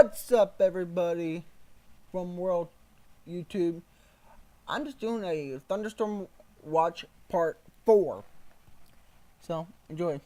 What's up, everybody from World YouTube? I'm just doing a Thunderstorm watch part 4. So, enjoy.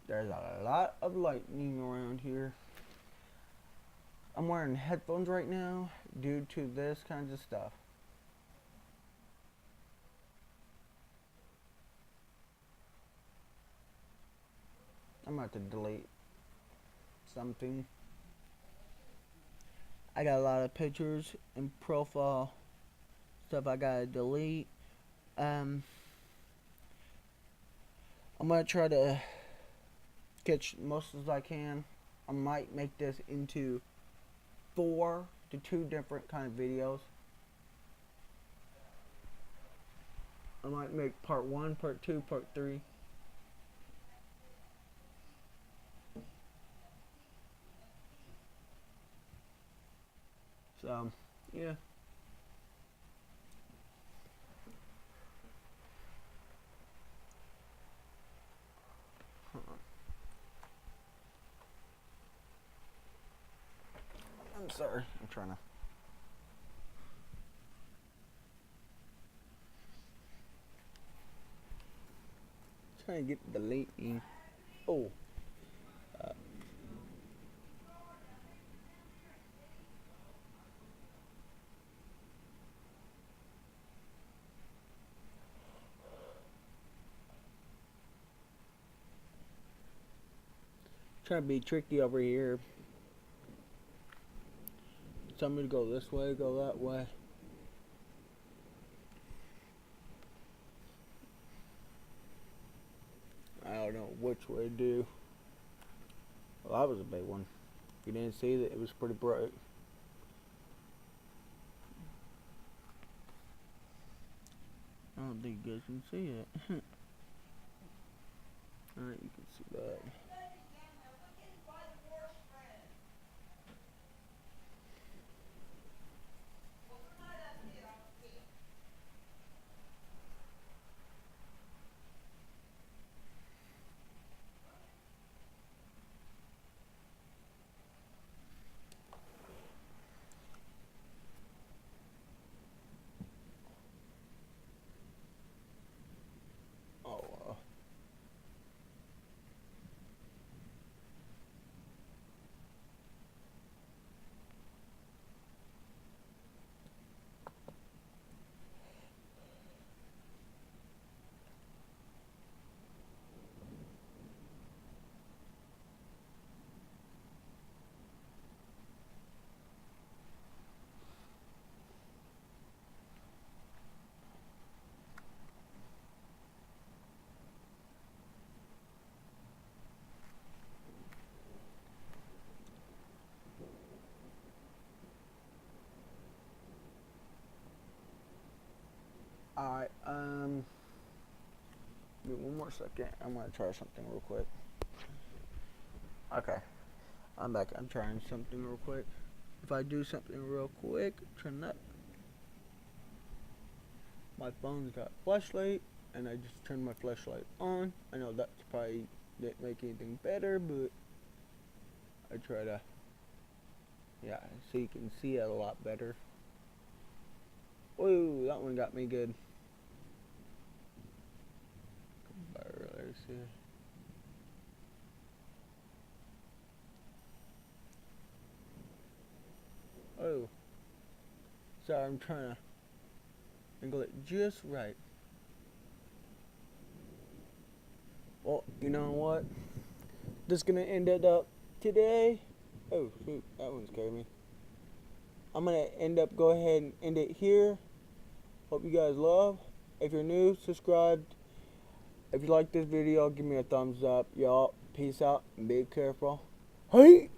There's a lot of lightning around here. I'm wearing headphones right now due to this kinds of stuff. I'm about to delete something. I got a lot of pictures and profile stuff I gotta delete. I'm gonna try to catch most as I can. I might make this into 4 to 2 different kind of videos. I might make part 1, part 2, part 3. So, yeah. I'm sorry. I'm trying to get the lightning. Oh. Uh, Trying to be tricky over here. Tell me to go this way, go that way. I don't know which way to do. Well, that was a big one. You didn't see that it was pretty bright. I don't think you guys can see it. Alright, you can see that. Oh, Alright, give me one more second. I'm gonna try something real quick. Okay, I'm back. I'm trying something real quick. If I do something real quick, turn that. My phone's got flashlight, and I just turned my flashlight on. I know that's probably didn't make anything better, but I try to, yeah, so you can see it a lot better. Whoa, that one got me good. Let's see. Oh, sorry, I'm trying to angle it just right. Well, you know what? Just gonna end it up today. Oh shoot, that one scared me. I'm gonna go ahead and end it here. Hope you guys love. If you're new, subscribe. If you like this video, give me a thumbs up. Y'all, peace out and be careful. Hey!